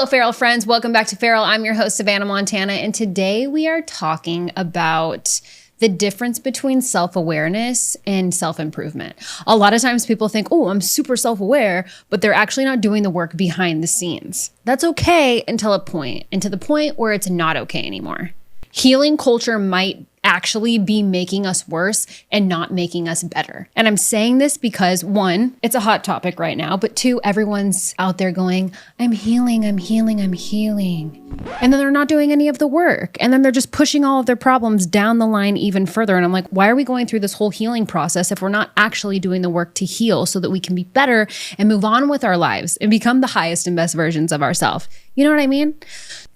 Hello, Feral friends. Welcome back to Feral. I'm your host, Savannah Montana, and today we are talking about the difference between self-awareness and self-improvement. A lot of times people think, oh, I'm super self-aware, but they're actually not doing the work behind the scenes. That's okay until a point, and to the point where it's not okay anymore. Healing culture might actually be making us worse and not making us better. And I'm saying this because one, it's a hot topic right now, but two, everyone's out there going, I'm healing, I'm healing, I'm healing. And then they're not doing any of the work. And then they're just pushing all of their problems down the line even further. And I'm like, why are we going through this whole healing process if we're not actually doing the work to heal so that we can be better and move on with our lives and become the highest and best versions of ourselves? You know what I mean?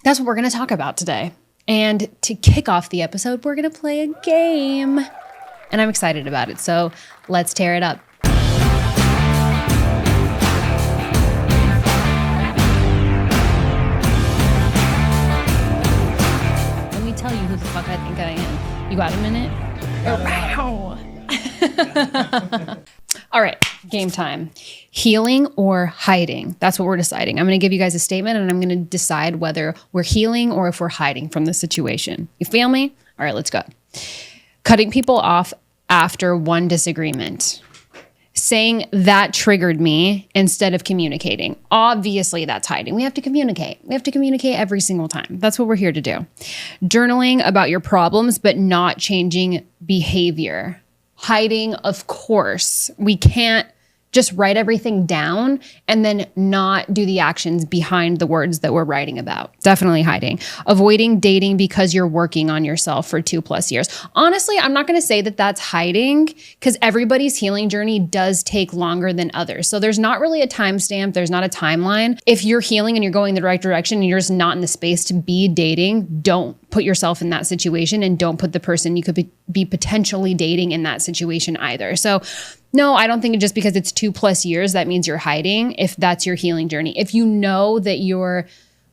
That's what we're going to talk about today. And to kick off the episode, we're going to play a game. And I'm excited about it. So let's tear it up. Let me tell you who the fuck I think I am. You got a minute? Wow. All right, game time. Healing or hiding? That's what we're deciding. I'm going to give you guys a statement and I'm going to decide whether we're healing or if we're hiding from the situation. You feel me? All right, let's go. Cutting people off after one disagreement. Saying that triggered me instead of communicating. Obviously, that's hiding. We have to communicate. We have to communicate every single time. That's what we're here to do. Journaling about your problems, but not changing behavior. Hiding, of course. We can't just write everything down and then not do the actions behind the words that we're writing about. Definitely hiding. Avoiding dating because you're working on yourself for 2+ years. Honestly, I'm not going to say that that's hiding because everybody's healing journey does take longer than others. So there's not really a timestamp. There's not a timeline. If you're healing and you're going the right direction and you're just not in the space to be dating, don't put yourself in that situation and don't put the person you could be potentially dating in that situation either. So no, I don't think just because it's 2+ years, that means you're hiding if that's your healing journey. If you know that you're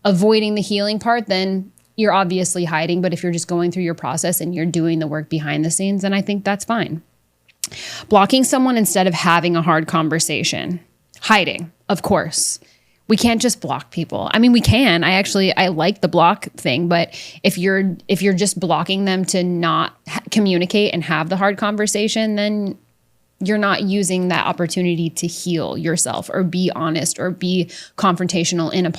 avoiding the healing part, then you're obviously hiding. But if you're just going through your process and you're doing the work behind the scenes, then I think that's fine. Blocking someone instead of having a hard conversation. Hiding, of course. We can't just block people. I mean, we can. I like the block thing, but if you're just blocking them to not communicate and have the hard conversation, then you're not using that opportunity to heal yourself or be honest or be confrontational in a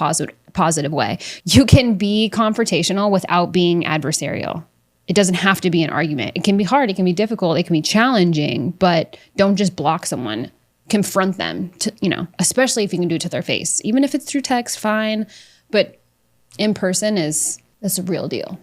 positive way. You can be confrontational without being adversarial. It doesn't have to be an argument. It can be hard. It can be difficult. It can be challenging, but don't just block someone. Confront them, especially if you can do it to their face. Even if it's through text, fine. But in person that's a real deal.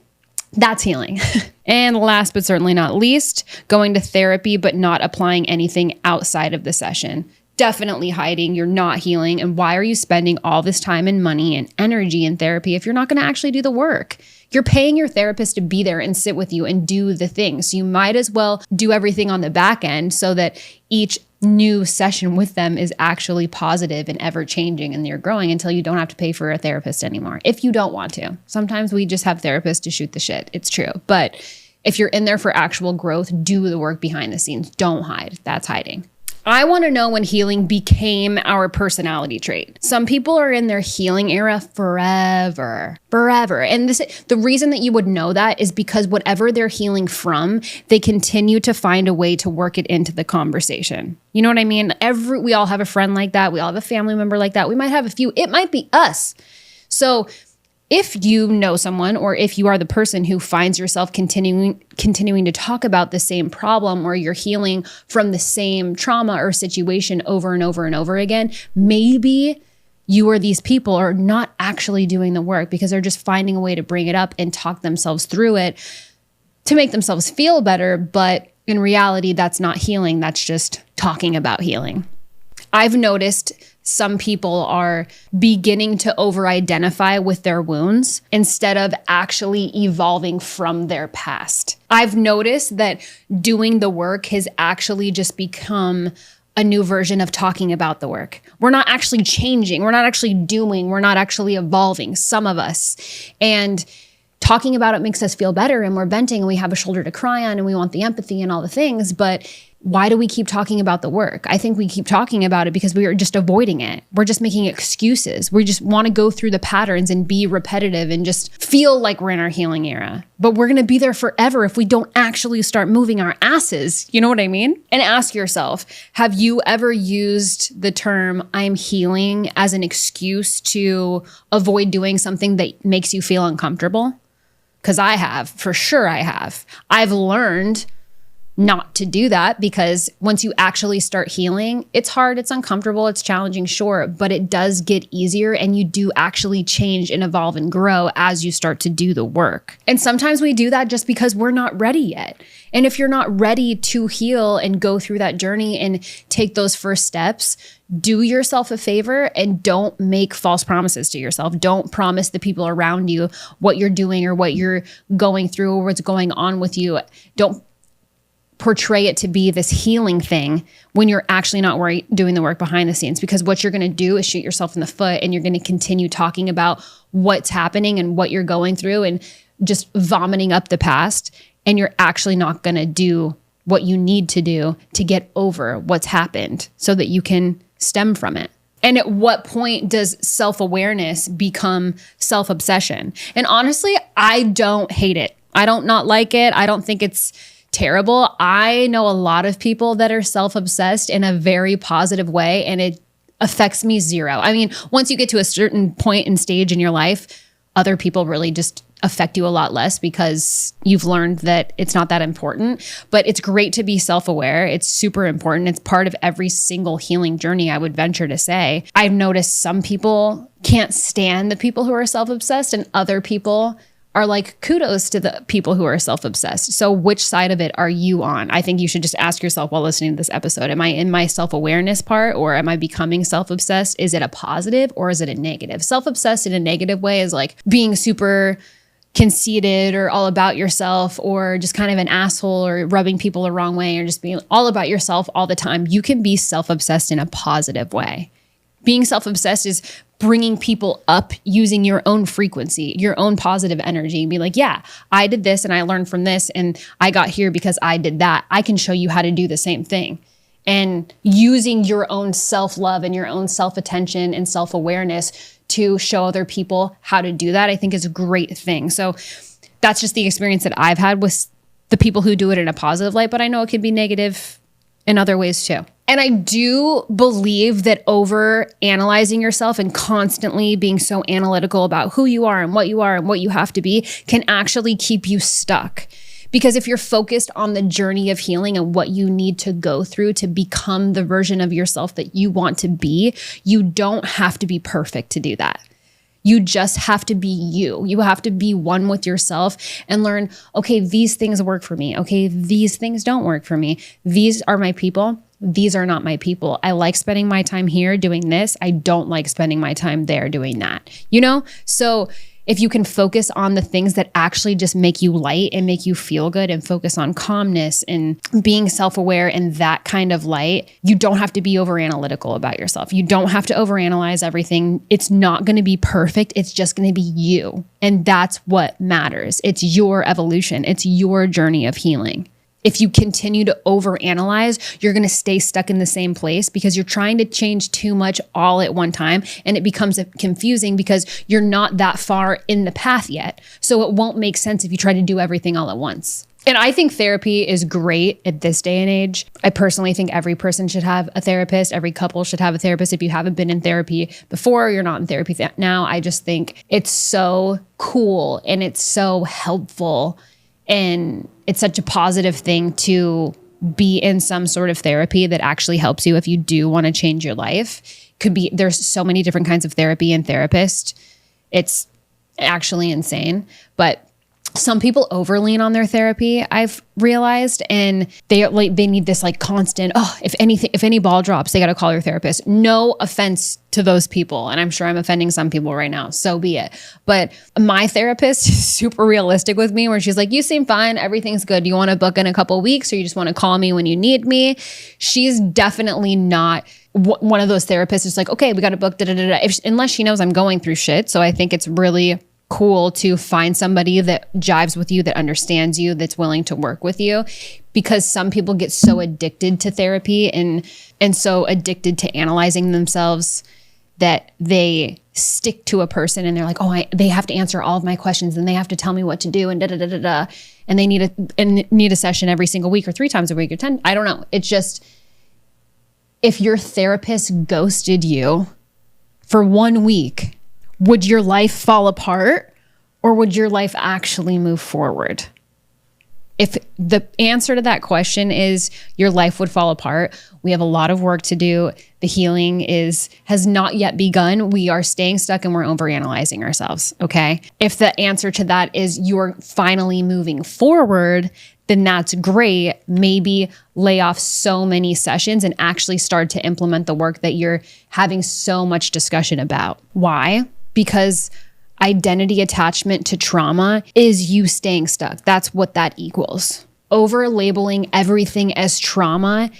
That's healing. And last but certainly not least, going to therapy but not applying anything outside of the session. Definitely hiding. You're not healing. And why are you spending all this time and money and energy in therapy if you're not going to actually do the work? You're paying your therapist to be there and sit with you and do the things. So you might as well do everything on the back end so that each new session with them is actually positive and ever changing and you're growing until you don't have to pay for a therapist anymore. If you don't want to. Sometimes we just have therapists to shoot the shit. It's true. But if you're in there for actual growth, do the work behind the scenes. Don't hide. That's hiding. I want to know when healing became our personality trait. Some people are in their healing era forever. And the reason that you would know that is because whatever they're healing from, they continue to find a way to work it into the conversation. You know what I mean? We all have a friend like that. We all have a family member like that. We might have a few. It might be us. So if you know someone or if you are the person who finds yourself continuing to talk about the same problem or you're healing from the same trauma or situation over and over and over again, maybe you or these people are not actually doing the work because they're just finding a way to bring it up and talk themselves through it to make themselves feel better. But in reality, that's not healing. That's just talking about healing. I've noticed some people are beginning to over-identify with their wounds instead of actually evolving from their past. I've noticed that doing the work has actually just become a new version of talking about the work. We're not actually changing. We're not actually doing. We're not actually evolving, some of us. And talking about it makes us feel better and we're venting and we have a shoulder to cry on and we want the empathy and all the things. But why do we keep talking about the work? I think we keep talking about it because we are just avoiding it. We're just making excuses. We just want to go through the patterns and be repetitive and just feel like we're in our healing era. But we're going to be there forever if we don't actually start moving our asses. You know what I mean? And ask yourself, have you ever used the term I'm healing as an excuse to avoid doing something that makes you feel uncomfortable? Because I have, for sure I have. I've learned not to do that, because once you actually start healing, it's hard, it's uncomfortable, it's challenging, sure, but it does get easier and you do actually change and evolve and grow as you start to do the work. And sometimes we do that just because we're not ready yet. And if you're not ready to heal and go through that journey and take those first steps, do yourself a favor and don't make false promises to yourself. Don't promise the people around you what you're doing or what you're going through or what's going on with you. Don't portray it to be this healing thing when you're actually not doing the work behind the scenes, because what you're going to do is shoot yourself in the foot, and you're going to continue talking about what's happening and what you're going through and just vomiting up the past. And you're actually not going to do what you need to do to get over what's happened so that you can stem from it. And at what point does self-awareness become self-obsession? And honestly, I don't hate it. I don't not like it. I don't think it's terrible. I know a lot of people that are self-obsessed in a very positive way, and it affects me zero. I mean, once you get to a certain point and stage in your life, other people really just affect you a lot less because you've learned that it's not that important. But it's great to be self-aware. It's super important. It's part of every single healing journey, I would venture to say. I've noticed some people can't stand the people who are self-obsessed, and other people are like, kudos to the people who are self-obsessed. So which side of it are you on? I think you should just ask yourself while listening to this episode, am I in my self-awareness part, or am I becoming self-obsessed? Is it a positive or is it a negative? Self-obsessed in a negative way is like being super conceited or all about yourself, or just kind of an asshole, or rubbing people the wrong way, or just being all about yourself all the time. You can be self-obsessed in a positive way. Being self-obsessed is bringing people up using your own frequency, your own positive energy, and be like, yeah, I did this and I learned from this and I got here because I did that. I can show you how to do the same thing. And using your own self-love and your own self-attention and self-awareness to show other people how to do that, I think is a great thing. So that's just the experience that I've had with the people who do it in a positive light, but I know it can be negative in other ways too. And I do believe that over analyzing yourself and constantly being so analytical about who you are and what you have to be can actually keep you stuck. Because if you're focused on the journey of healing and what you need to go through to become the version of yourself that you want to be, you don't have to be perfect to do that. You just have to be you. You have to be one with yourself and learn, okay, these things work for me. Okay, these things don't work for me. These are my people. These are not my people. I like spending my time here doing this. I don't like spending my time there doing that. You know? So if you can focus on the things that actually just make you light and make you feel good, and focus on calmness and being self-aware in that kind of light, you don't have to be over analytical about yourself. You don't have to overanalyze everything. It's not going to be perfect. It's just going to be you. And that's what matters. It's your evolution. It's your journey of healing. If you continue to overanalyze, you're going to stay stuck in the same place because you're trying to change too much all at one time, and it becomes confusing because you're not that far in the path yet. So it won't make sense if you try to do everything all at once. And I think therapy is great at this day and age. I personally think every person should have a therapist. Every couple should have a therapist. If you haven't been in therapy before, you're not in therapy now, I just think it's so cool and it's so helpful. And it's such a positive thing to be in some sort of therapy that actually helps you if you do want to change your life. There's so many different kinds of therapy and therapists. It's actually insane. But some people overlean on their therapy, I've realized, and they need this like constant, if any ball drops, they got to call their therapist. No offense to those people. And I'm sure I'm offending some people right now. So be it. But my therapist is super realistic with me, where she's like, you seem fine. Everything's good. You want to book in a couple of weeks, or you just want to call me when you need me? She's definitely not one of those therapists who's like, okay, we got to book, unless she knows I'm going through shit. So I think it's really cool to find somebody that jives with you, that understands you, that's willing to work with you, because some people get so addicted to therapy and so addicted to analyzing themselves that they stick to a person and they're like, they have to answer all of my questions and they have to tell me what to do and da-da-da-da-da. And they need a session every single week or 3 times a week or 10. I don't know. It's just, if your therapist ghosted you for 1 week, would your life fall apart or would your life actually move forward? If the answer to that question is your life would fall apart, we have a lot of work to do. The healing has not yet begun. We are staying stuck and we're overanalyzing ourselves, okay? If the answer to that is you're finally moving forward, then that's great. Maybe lay off so many sessions and actually start to implement the work that you're having so much discussion about. Why? Because identity attachment to trauma is you staying stuck. That's what that equals. Over labeling everything as trauma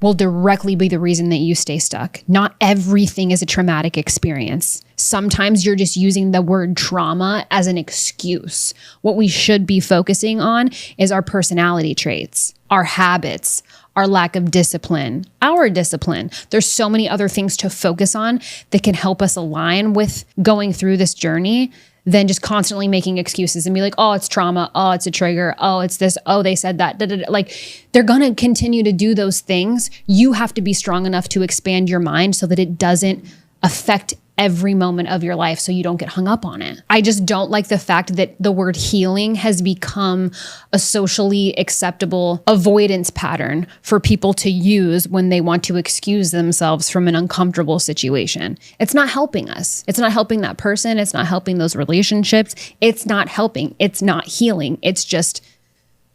will directly be the reason that you stay stuck. Not everything is a traumatic experience. Sometimes you're just using the word trauma as an excuse. What we should be focusing on is our personality traits, our habits, our lack of discipline, our discipline. There's so many other things to focus on that can help us align with going through this journey than just constantly making excuses and be like, oh, it's trauma. Oh, it's a trigger. Oh, it's this. Oh, they said that. Da, da, da. Like, they're going to continue to do those things. You have to be strong enough to expand your mind so that it doesn't affect every moment of your life so you don't get hung up on it. I just don't like the fact that the word healing has become a socially acceptable avoidance pattern for people to use when they want to excuse themselves from an uncomfortable situation. It's not helping us. It's not helping that person. It's not helping those relationships. It's not helping. It's not healing. It's just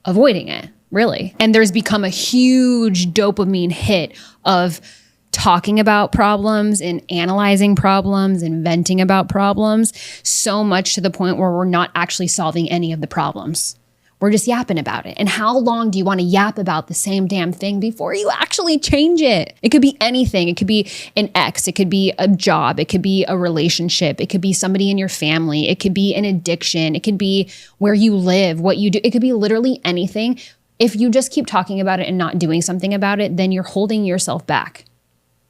avoiding it, really. And there's become a huge dopamine hit of talking about problems and analyzing problems and venting about problems, so much to the point where we're not actually solving any of the problems. We're just yapping about it. And how long do you want to yap about the same damn thing before you actually change it? It could be anything. It could be an ex. It could be a job. It could be a relationship. It could be somebody in your family. It could be an addiction. It could be where you live, what you do. It could be literally anything. If you just keep talking about it and not doing something about it, then you're holding yourself back.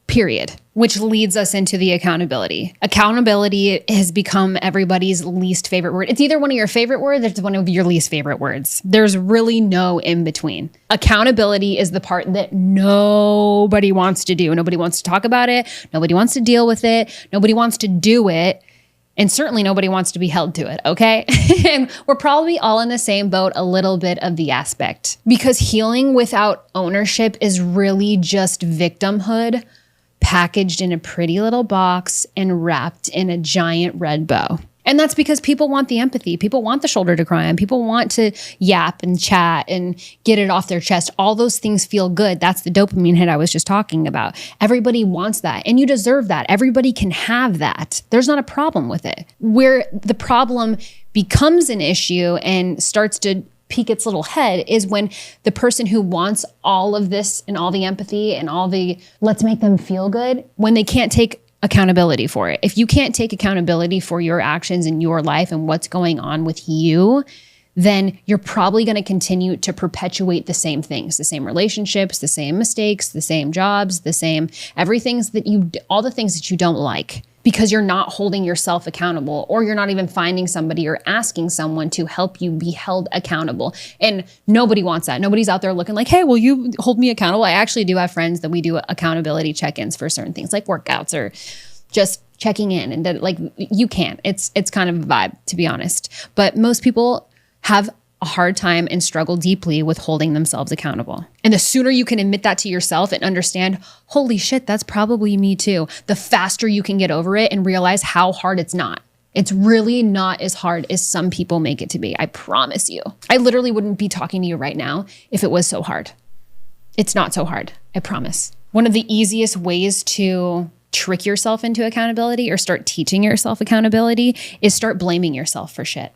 Period. Which leads us into the accountability. Accountability has become everybody's least favorite word. It's either one of your favorite words or it's one of your least favorite words. There's really no in between. Accountability is the part that nobody wants to do. Nobody wants to talk about it. Nobody wants to deal with it. Nobody wants to do it. And certainly nobody wants to be held to it, okay? And we're probably all in the same boat, a little bit of the aspect. Because healing without ownership is really just victimhood packaged in a pretty little box and wrapped in a giant red bow. And that's because people want the empathy. People want the shoulder to cry on. People want to yap and chat and get it off their chest. All those things feel good. That's the dopamine hit I was just talking about. Everybody wants that, and you deserve that. Everybody can have that. There's not a problem with it. Where the problem becomes an issue and starts to peek its little head is when the person who wants all of this and all the empathy and all the let's make them feel good, when they can't take accountability for it. If you can't take accountability for your actions in your life and what's going on with you, then you're probably going to continue to perpetuate the same things, the same relationships, the same mistakes, the same jobs, the same all the things that you don't like, because you're not holding yourself accountable, or you're not even finding somebody or asking someone to help you be held accountable. And nobody wants that. Nobody's out there looking like, hey, will you hold me accountable? I actually do have friends that we do accountability check-ins for certain things like workouts or just checking in. And like, you can't. It's kind of a vibe, to be honest. But most people have a hard time and struggle deeply with holding themselves accountable. And the sooner you can admit that to yourself and understand, holy shit, that's probably me too, the faster you can get over it and realize how hard it's not. It's really not as hard as some people make it to be. I promise you. I literally wouldn't be talking to you right now if it was so hard. It's not so hard. I promise. One of the easiest ways to trick yourself into accountability or start teaching yourself accountability is start blaming yourself for shit.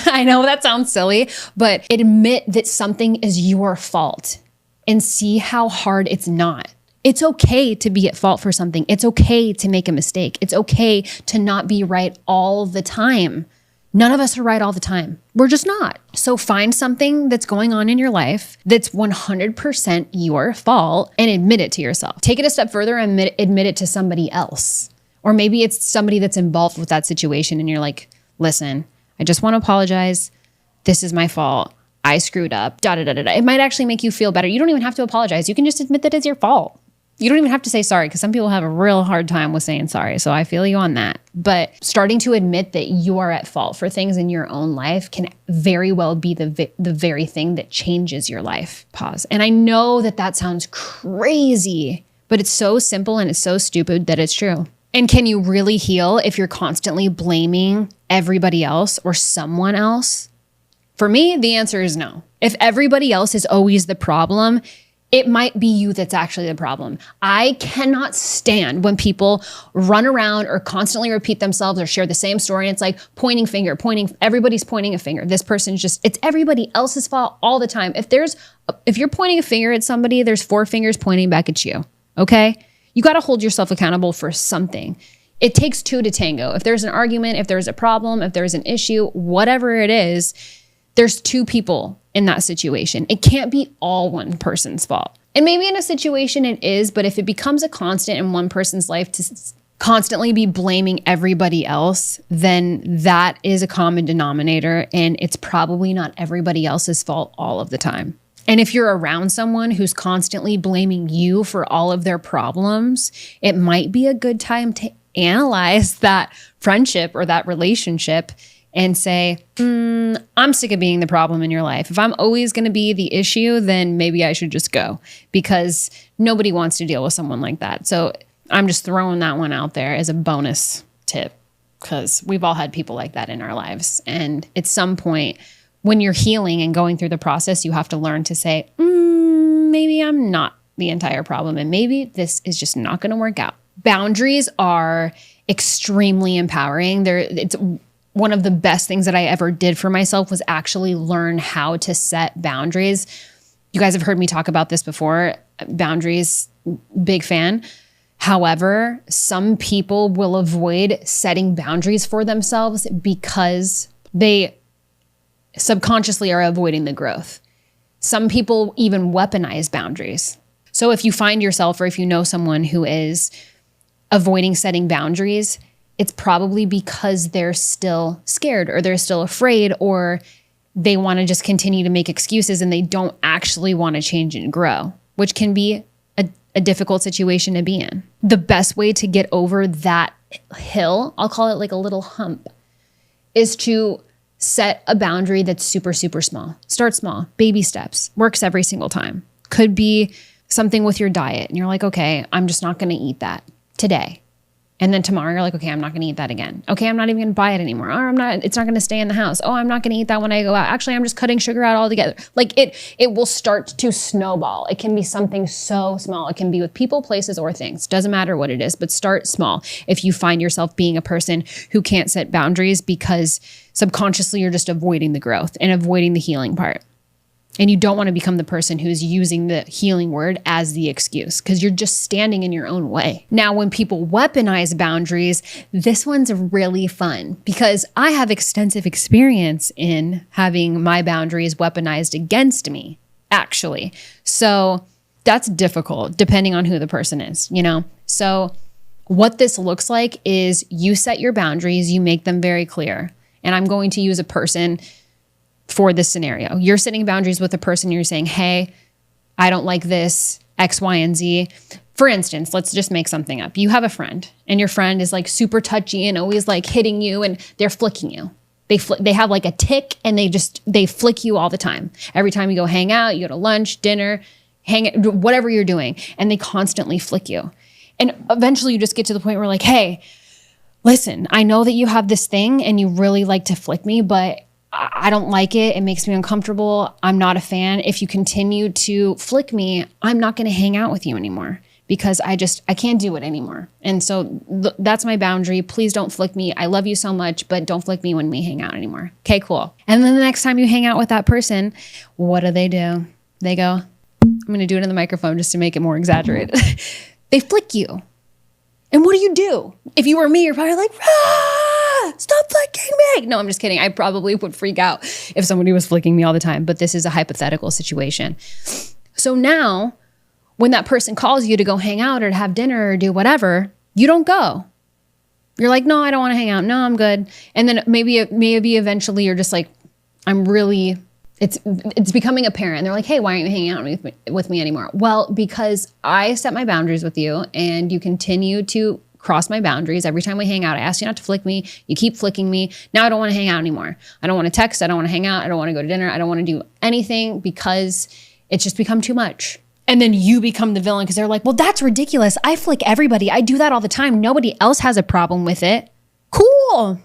I know that sounds silly, but admit that something is your fault and see how hard it's not. It's okay to be at fault for something. It's okay to make a mistake. It's okay to not be right all the time. None of us are right all the time. We're just not. So find something that's going on in your life that's 100% your fault and admit it to yourself. Take it a step further and admit it to somebody else. Or maybe it's somebody that's involved with that situation and you're like, listen, I just want to apologize. This is my fault. I screwed up. Da, da, da, da, da. It might actually make you feel better. You don't even have to apologize. You can just admit that it's your fault. You don't even have to say sorry, because some people have a real hard time with saying sorry. So I feel you on that. But starting to admit that you are at fault for things in your own life can very well be the very thing that changes your life. Pause. And I know that that sounds crazy, but it's so simple and it's so stupid that it's true. And can you really heal if you're constantly blaming everybody else or someone else? For me, the answer is no. If everybody else is always the problem, it might be you that's actually the problem. I cannot stand when people run around or constantly repeat themselves or share the same story. And it's like pointing, everybody's pointing a finger. This person's it's everybody else's fault all the time. If you're pointing a finger at somebody, there's 4 fingers pointing back at you, okay? You got to hold yourself accountable for something. It takes 2 to tango. If there's an argument, if there's a problem, if there's an issue, whatever it is, there's 2 people in that situation. It can't be all one person's fault. And maybe in a situation it is, but if it becomes a constant in one person's life to constantly be blaming everybody else, then that is a common denominator and it's probably not everybody else's fault all of the time. And if you're around someone who's constantly blaming you for all of their problems, it might be a good time to analyze that friendship or that relationship and say, I'm sick of being the problem in your life. If I'm always going to be the issue, then maybe I should just go, because nobody wants to deal with someone like that. So I'm just throwing that one out there as a bonus tip, because we've all had people like that in our lives. And at some point when you're healing and going through the process, you have to learn to say, maybe I'm not the entire problem and maybe this is just not going to work out. Boundaries are extremely empowering. It's one of the best things that I ever did for myself was actually learn how to set boundaries. You guys have heard me talk about this before. Boundaries, big fan. However, some people will avoid setting boundaries for themselves because they subconsciously are avoiding the growth. Some people even weaponize boundaries. So if you find yourself or if you know someone who is avoiding setting boundaries, it's probably because they're still scared or they're still afraid or they want to just continue to make excuses and they don't actually want to change and grow, which can be a difficult situation to be in. The best way to get over that hill, I'll call it like a little hump, is to set a boundary that's super, super small. Start small, baby steps, works every single time. Could be something with your diet and you're like, okay, I'm just not going to eat that today. And then tomorrow you're like, okay, I'm not going to eat that again. Okay, I'm not even going to buy it anymore. Or it's not going to stay in the house. Oh, I'm not going to eat that when I go out. Actually, I'm just cutting sugar out altogether. Like it will start to snowball. It can be something so small. It can be with people, places, or things. Doesn't matter what it is, but start small. If you find yourself being a person who can't set boundaries because subconsciously you're just avoiding the growth and avoiding the healing part. And you don't want to become the person who's using the healing word as the excuse because you're just standing in your own way. Now, when people weaponize boundaries, this one's really fun because I have extensive experience in having my boundaries weaponized against me, actually. So that's difficult depending on who the person is, you know? So what this looks like is you set your boundaries, you make them very clear. And I'm going to use a person for this scenario. You're setting boundaries with a person. You're saying, hey, I don't like this, X, Y, and Z. For instance, let's just make something up. You have a friend and your friend is like super touchy and always like hitting you and they're flicking you. They have like a tick and they flick you all the time. Every time you go hang out, you go to lunch, dinner, whatever you're doing, and they constantly flick you. And eventually you just get to the point where like, hey, listen, I know that you have this thing and you really like to flick me, but I don't like it. It makes me uncomfortable. I'm not a fan. If you continue to flick me, I'm not going to hang out with you anymore because I can't do it anymore. And so that's my boundary. Please don't flick me. I love you so much, but don't flick me when we hang out anymore. Okay, cool. And then the next time you hang out with that person, what do? They go, I'm going to do it in the microphone just to make it more exaggerated. They flick you. And what do? If you were me, you're probably like, stop flicking flick. No, I'm just kidding. I probably would freak out if somebody was flicking me all the time, but this is a hypothetical situation. So now when that person calls you to go hang out or to have dinner or do whatever, you don't go. You're like, no, I don't want to hang out. No, I'm good. And then maybe eventually you're just like, it's becoming apparent. And they're like, hey, why aren't you hanging out with me anymore? Well, because I set my boundaries with you and you continue to cross my boundaries. Every time we hang out, I ask you not to flick me. You keep flicking me. Now I don't want to hang out anymore. I don't want to text. I don't want to hang out. I don't want to go to dinner. I don't want to do anything because it's just become too much. And then you become the villain because they're like, well, that's ridiculous. I flick everybody. I do that all the time. Nobody else has a problem with it. Cool.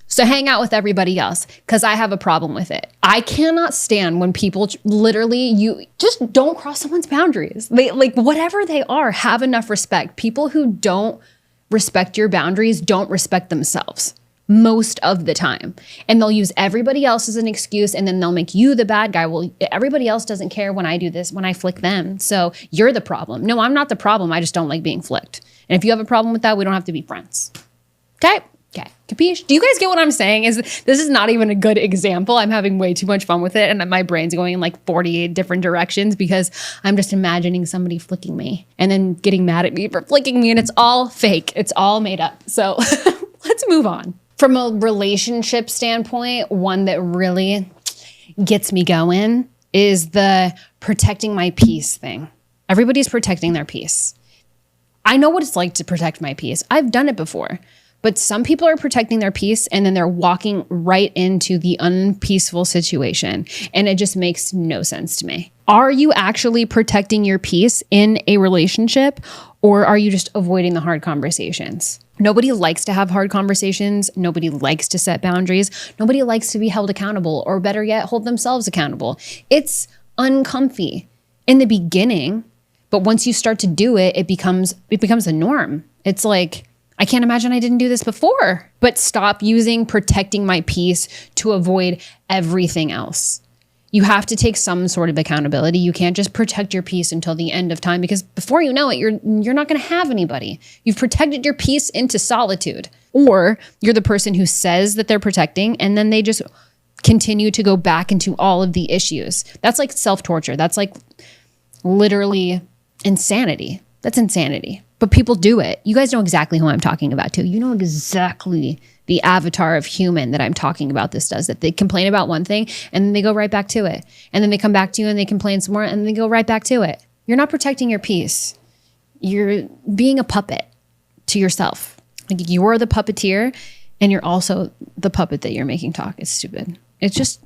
So hang out with everybody else because I have a problem with it. I cannot stand when people literally, you just don't cross someone's boundaries. They, like whatever they are, have enough respect. People who don't respect your boundaries don't respect themselves most of the time. And they'll use everybody else as an excuse and then they'll make you the bad guy. Well, everybody else doesn't care when I do this, when I flick them. So you're the problem. No, I'm not the problem. I just don't like being flicked. And if you have a problem with that, we don't have to be friends. Okay? Okay. Capiche? Do you guys get what I'm saying? This is not even a good example. I'm having way too much fun with it. And my brain's going in like 48 different directions because I'm just imagining somebody flicking me and then getting mad at me for flicking me. And it's all fake. It's all made up. So let's move on. From a relationship standpoint, one that really gets me going is the protecting my peace thing. Everybody's protecting their peace. I know what it's like to protect my peace. I've done it before. But some people are protecting their peace and then they're walking right into the unpeaceful situation. And it just makes no sense to me. Are you actually protecting your peace in a relationship or are you just avoiding the hard conversations? Nobody likes to have hard conversations. Nobody likes to set boundaries. Nobody likes to be held accountable or better yet, hold themselves accountable. It's uncomfy in the beginning, but once you start to do it, it becomes the norm. It's like, I can't imagine I didn't do this before, but stop using protecting my peace to avoid everything else. You have to take some sort of accountability. You can't just protect your peace until the end of time because before you know it, you're not going to have anybody. You've protected your peace into solitude, or you're the person who says that they're protecting and then they just continue to go back into all of the issues. That's like self-torture. That's like literally insanity. That's insanity. But people do it. You guys know exactly who I'm talking about too. You know exactly the avatar of human that I'm talking about this does, that they complain about one thing and then they go right back to it. And then they come back to you and they complain some more and then they go right back to it. You're not protecting your peace. You're being a puppet to yourself. Like you are the puppeteer and you're also the puppet that you're making talk. It's stupid. It's just,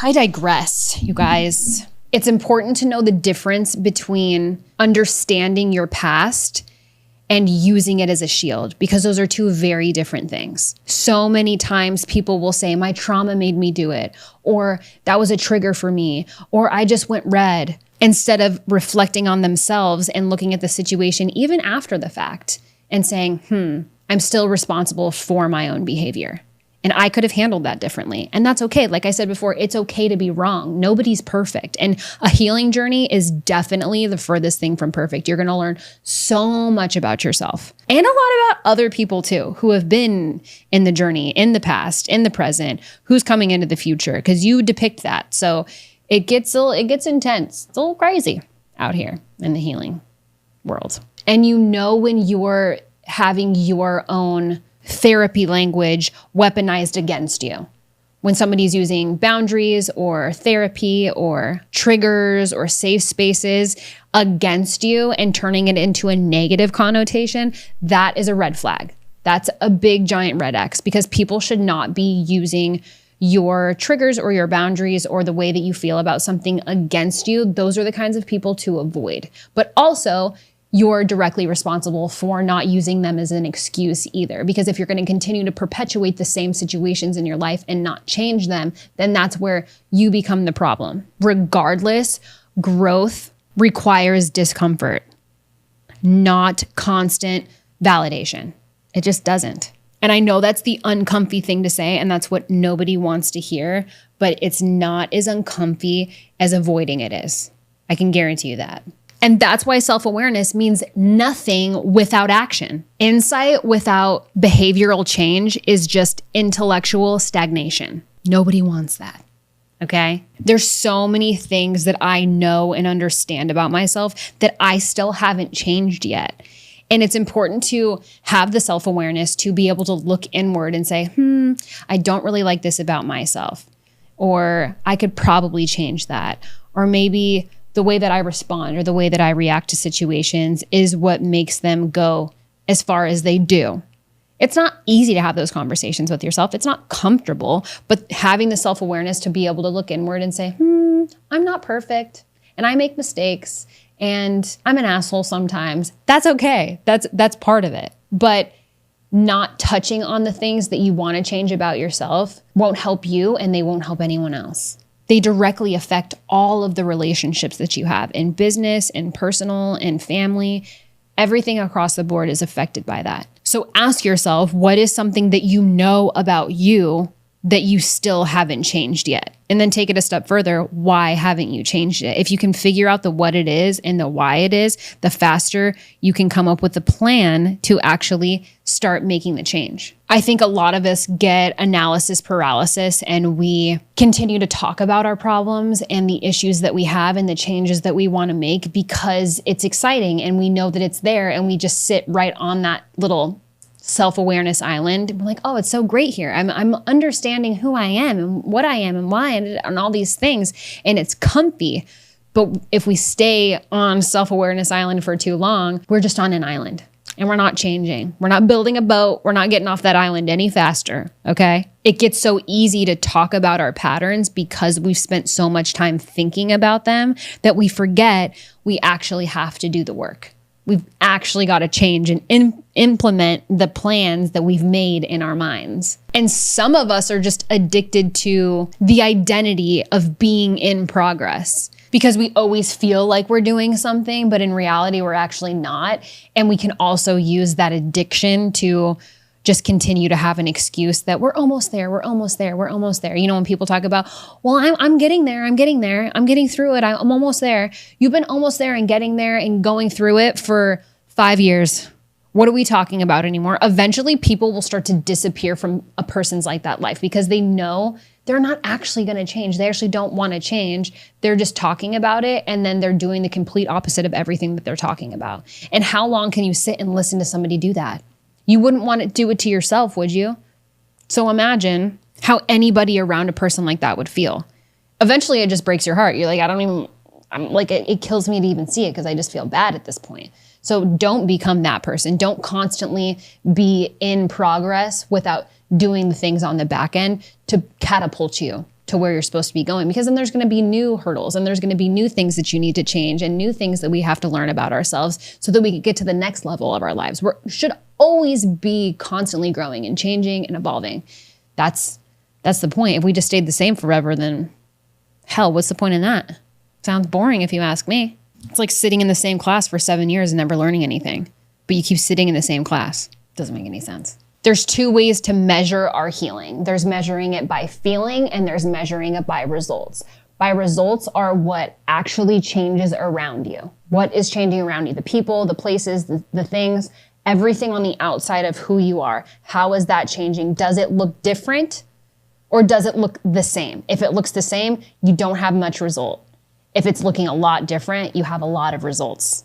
I digress, you guys. It's important to know the difference between understanding your past and using it as a shield because those are two very different things. So many times people will say, my trauma made me do it, or that was a trigger for me, or I just went red, instead of reflecting on themselves and looking at the situation even after the fact and saying, I'm still responsible for my own behavior. And I could have handled that differently. And that's okay. Like I said before, it's okay to be wrong. Nobody's perfect. And a healing journey is definitely the furthest thing from perfect. You're going to learn so much about yourself and a lot about other people too, who have been in the journey, in the past, in the present, who's coming into the future, because you depict that. So it gets intense. It's a little crazy out here in the healing world. And you know when you're having your own therapy language weaponized against you. When somebody's using boundaries or therapy or triggers or safe spaces against you and turning it into a negative connotation, that is a red flag. That's a big giant red X because people should not be using your triggers or your boundaries or the way that you feel about something against you. Those are the kinds of people to avoid. But also, you're directly responsible for not using them as an excuse either. Because if you're going to continue to perpetuate the same situations in your life and not change them, then that's where you become the problem. Regardless, growth requires discomfort, not constant validation. It just doesn't. And I know that's the uncomfy thing to say, and that's what nobody wants to hear, but it's not as uncomfy as avoiding it is. I can guarantee you that. And that's why self-awareness means nothing without action. Insight without behavioral change is just intellectual stagnation. Nobody wants that. Okay? There's so many things that I know and understand about myself that I still haven't changed yet. And it's important to have the self-awareness to be able to look inward and say, I don't really like this about myself. Or I could probably change that. Or maybe the way that I respond or the way that I react to situations is what makes them go as far as they do. It's not easy to have those conversations with yourself. It's not comfortable, but having the self-awareness to be able to look inward and say, I'm not perfect and I make mistakes and I'm an asshole sometimes. That's okay. That's part of it. But not touching on the things that you want to change about yourself won't help you and they won't help anyone else. They directly affect all of the relationships that you have in business, in personal, in family. Everything across the board is affected by that. So ask yourself, what is something that you know about you that you still haven't changed yet? And then take it a step further. Why haven't you changed it? If you can figure out the what it is and the why it is, the faster you can come up with a plan to actually start making the change. I think a lot of us get analysis paralysis and we continue to talk about our problems and the issues that we have and the changes that we want to make because it's exciting and we know that it's there and we just sit right on that little self-awareness island. We're like, oh, it's so great here. I'm understanding who I am and what I am and why and all these things. And it's comfy. But if we stay on self-awareness island for too long, we're just on an island and we're not changing. We're not building a boat. We're not getting off that island any faster. Okay. It gets so easy to talk about our patterns because we've spent so much time thinking about them that we forget we actually have to do the work. We've actually got to change and implement the plans that we've made in our minds. And some of us are just addicted to the identity of being in progress because we always feel like we're doing something, but in reality, we're actually not. And we can also use that addiction to just continue to have an excuse that we're almost there, we're almost there, we're almost there. You know, when people talk about, well, I'm getting there, I'm getting through it, I'm almost there. You've been almost there and getting there and going through it for 5 years. What are we talking about anymore? Eventually, people will start to disappear from a person's like that life because they know they're not actually going to change. They actually don't want to change. They're just talking about it and then they're doing the complete opposite of everything that they're talking about. And how long can you sit and listen to somebody do that? You wouldn't want to do it to yourself, would you? So imagine how anybody around a person like that would feel. Eventually, it just breaks your heart. You're like, it kills me to even see it because I just feel bad at this point. So don't become that person. Don't constantly be in progress without doing the things on the back end to catapult you to where you're supposed to be going, because then there's going to be new hurdles and there's going to be new things that you need to change and new things that we have to learn about ourselves so that we can get to the next level of our lives. We should always be constantly growing and changing and evolving. That's the point. If we just stayed the same forever, then hell, what's the point in that? Sounds boring if you ask me. It's like sitting in the same class for 7 years and never learning anything, but you keep sitting in the same class. Doesn't make any sense. There's 2 ways to measure our healing. There's measuring it by feeling and there's measuring it by results. By results are what actually changes around you. What is changing around you? The people, the places, the things, everything on the outside of who you are. How is that changing? Does it look different or does it look the same? If it looks the same, you don't have much result. If it's looking a lot different, you have a lot of results.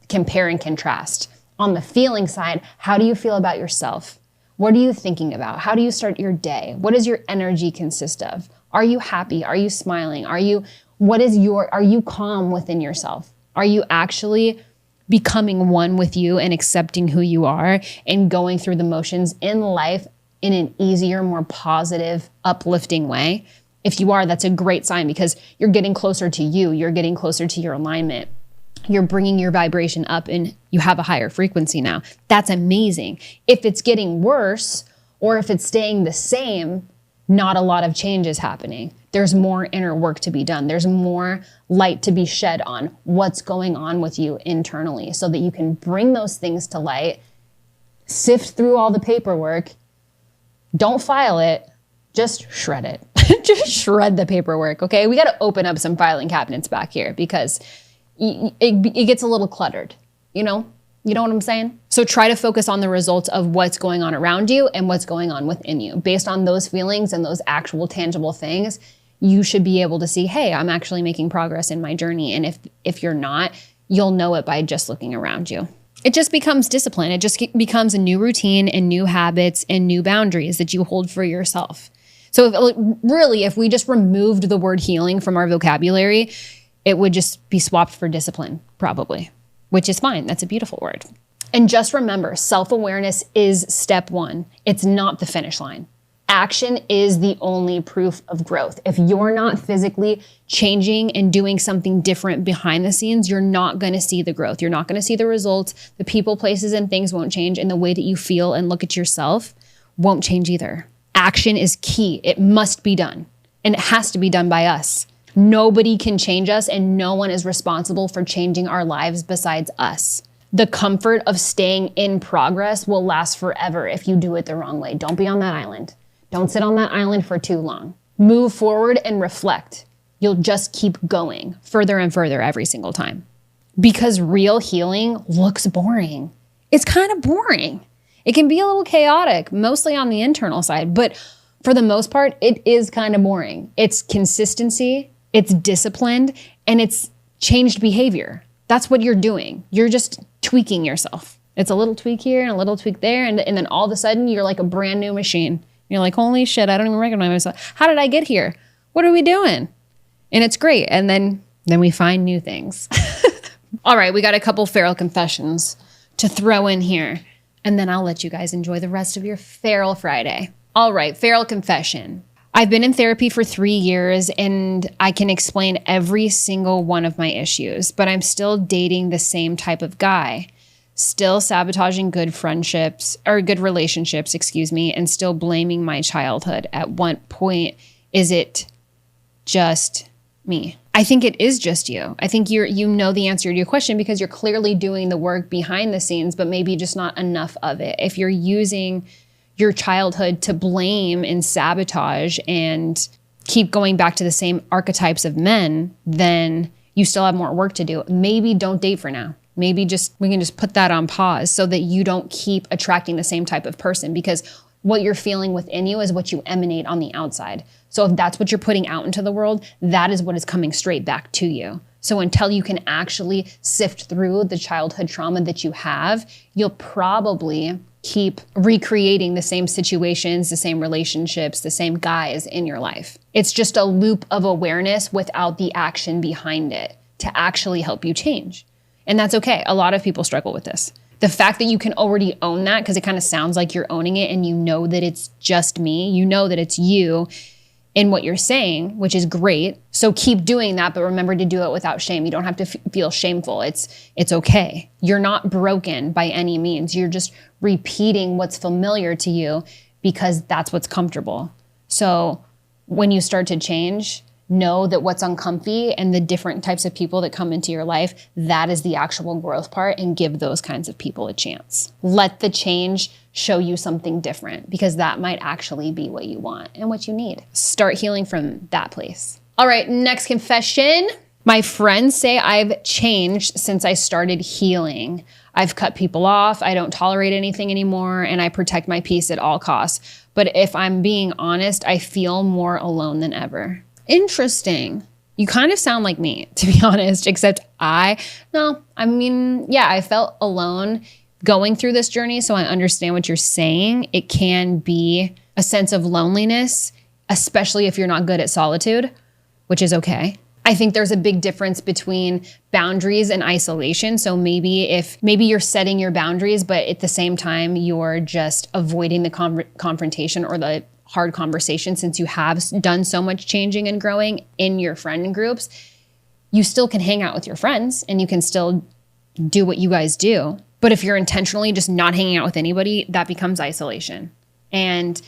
Compare and contrast. On the feeling side, how do you feel about yourself? What are you thinking about? How do you start your day? What does your energy consist of? Are you happy? Are you smiling? Are you calm within yourself? Are you actually becoming one with you and accepting who you are and going through the motions in life in an easier, more positive, uplifting way? If you are, that's a great sign because you're getting closer to you. You're getting closer to your alignment. You're bringing your vibration up and you have a higher frequency now. That's amazing. If it's getting worse or if it's staying the same, not a lot of change is happening. There's more inner work to be done. There's more light to be shed on what's going on with you internally so that you can bring those things to light, sift through all the paperwork, don't file it, just shred it. Just shred the paperwork, okay? We got to open up some filing cabinets back here because it gets a little cluttered, you know? You know what I'm saying? So try to focus on the results of what's going on around you and what's going on within you. Based on those feelings and those actual tangible things, you should be able to see, hey, I'm actually making progress in my journey. And if you're not, you'll know it by just looking around you. It just becomes discipline. It just becomes a new routine and new habits and new boundaries that you hold for yourself. So if we just removed the word healing from our vocabulary, it would just be swapped for discipline, probably, which is fine. That's a beautiful word. And just remember, self-awareness is step one. It's not the finish line. Action is the only proof of growth. If you're not physically changing and doing something different behind the scenes, you're not going to see the growth. You're not going to see the results. The people, places, and things won't change, and the way that you feel and look at yourself won't change either. Action is key. It must be done, and it has to be done by us. Nobody can change us, and no one is responsible for changing our lives besides us. The comfort of staying in progress will last forever if you do it the wrong way. Don't be on that island. Don't sit on that island for too long. Move forward and reflect. You'll just keep going further and further every single time. Because real healing looks boring. It's kind of boring. It can be a little chaotic, mostly on the internal side, but for the most part, it is kind of boring. It's consistency, it's disciplined, and it's changed behavior. That's what you're doing. You're just tweaking yourself. It's a little tweak here and a little tweak there, and then all of a sudden, you're like a brand new machine. You're like, holy shit, I don't even recognize myself. How did I get here? What are we doing? And it's great. And then we find new things. All right, we got a couple feral confessions to throw in here. And then I'll let you guys enjoy the rest of your Feral Friday. All right, feral confession. I've been in therapy for 3 years and I can explain every single one of my issues, but I'm still dating the same type of guy. Still sabotaging good relationships, and still blaming my childhood. At what point is it just me? I think it is just you. I think you know the answer to your question because you're clearly doing the work behind the scenes, but maybe just not enough of it. If you're using your childhood to blame and sabotage and keep going back to the same archetypes of men, then you still have more work to do. Maybe don't date for now. Maybe we can just put that on pause so that you don't keep attracting the same type of person, because what you're feeling within you is what you emanate on the outside. So if that's what you're putting out into the world, that is what is coming straight back to you. So until you can actually sift through the childhood trauma that you have, you'll probably keep recreating the same situations, the same relationships, the same guys in your life. It's just a loop of awareness without the action behind it to actually help you change. And that's okay. A lot of people struggle with this. The fact that you can already own that, because it kind of sounds like you're owning it and you know that it's just me, you know that it's you in what you're saying, which is great. So keep doing that, but remember to do it without shame. You don't have to feel shameful. It's okay. You're not broken by any means. You're just repeating what's familiar to you because that's what's comfortable. So when you start to change, know that what's uncomfy and the different types of people that come into your life, that is the actual growth part, and give those kinds of people a chance. Let the change show you something different, because that might actually be what you want and what you need. Start healing from that place. All right, next confession. My friends say I've changed since I started healing. I've cut people off, I don't tolerate anything anymore, and I protect my peace at all costs. But if I'm being honest, I feel more alone than ever. Interesting. You kind of sound like me, to be honest, except I felt alone going through this journey, so I understand what you're saying. It can be a sense of loneliness, especially if you're not good at solitude, which is okay. I think there's a big difference between boundaries and isolation. So maybe you're setting your boundaries, but at the same time, you're just avoiding the confrontation or the hard conversation, since you have done so much changing and growing in your friend groups. You still can hang out with your friends and you can still do what you guys do. But if you're intentionally just not hanging out with anybody, that becomes isolation. And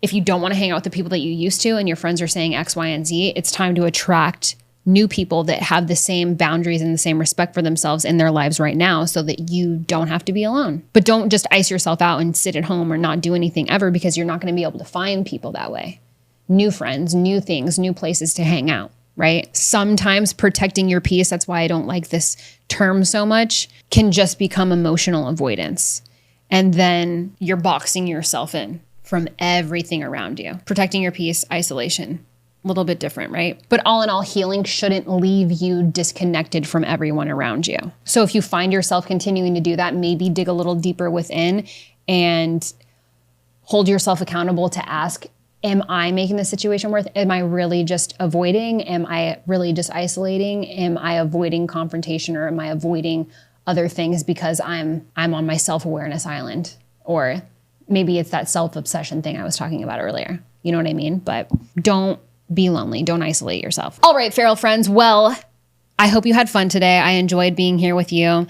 if you don't want to hang out with the people that you used to and your friends are saying X, Y, and Z, it's time to attract new people that have the same boundaries and the same respect for themselves in their lives right now, so that you don't have to be alone. But don't just ice yourself out and sit at home or not do anything ever, because you're not going to be able to find people that way. New friends, new things, new places to hang out, right? Sometimes protecting your peace, that's why I don't like this term so much, can just become emotional avoidance. And then you're boxing yourself in from everything around you. Protecting your peace, isolation, a little bit different, right? But all in all, healing shouldn't leave you disconnected from everyone around you. So if you find yourself continuing to do that, maybe dig a little deeper within and hold yourself accountable to ask, am I making the situation worse? Am I really just avoiding? Am I really just isolating? Am I avoiding confrontation, or am I avoiding other things because I'm on my self-awareness island? Or maybe it's that self-obsession thing I was talking about earlier. You know what I mean? But don't be lonely. Don't isolate yourself. All right, feral friends. Well, I hope you had fun today. I enjoyed being here with you.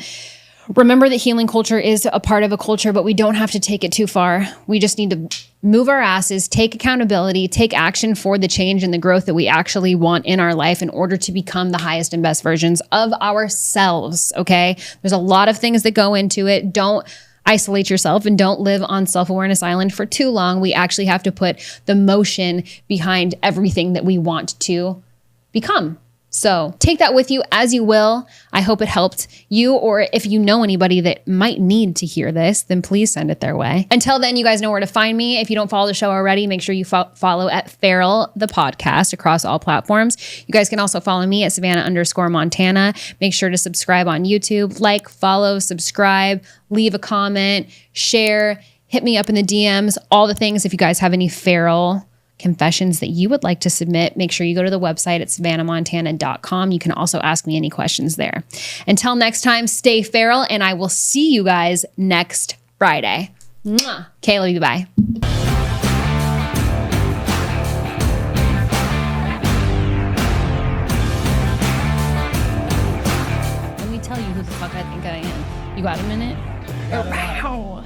Remember that healing culture is a part of a culture, but we don't have to take it too far. We just need to move our asses, take accountability, take action for the change and the growth that we actually want in our life in order to become the highest and best versions of ourselves, okay? There's a lot of things that go into it. Don't isolate yourself and don't live on self-awareness island for too long. We actually have to put the motion behind everything that we want to become. So take that with you as you will. I hope it helped you, or if you know anybody that might need to hear this, then please send it their way. Until then, you guys know where to find me. If you don't follow the show already, make sure you follow at Feral the podcast across all platforms. You guys can also follow me at Savannah_Montana. Make sure to subscribe on YouTube, like, follow, subscribe, leave a comment, share, hit me up in the DMs, all the things. If you guys have any feral confessions that you would like to submit, make sure you go to the website at savannahmontana.com. You can also ask me any questions there. Until next time, stay feral, and I will see you guys next Friday. Mwah. Okay, love you. Bye. Let me tell you who the fuck I think I am. You got a minute? Wow.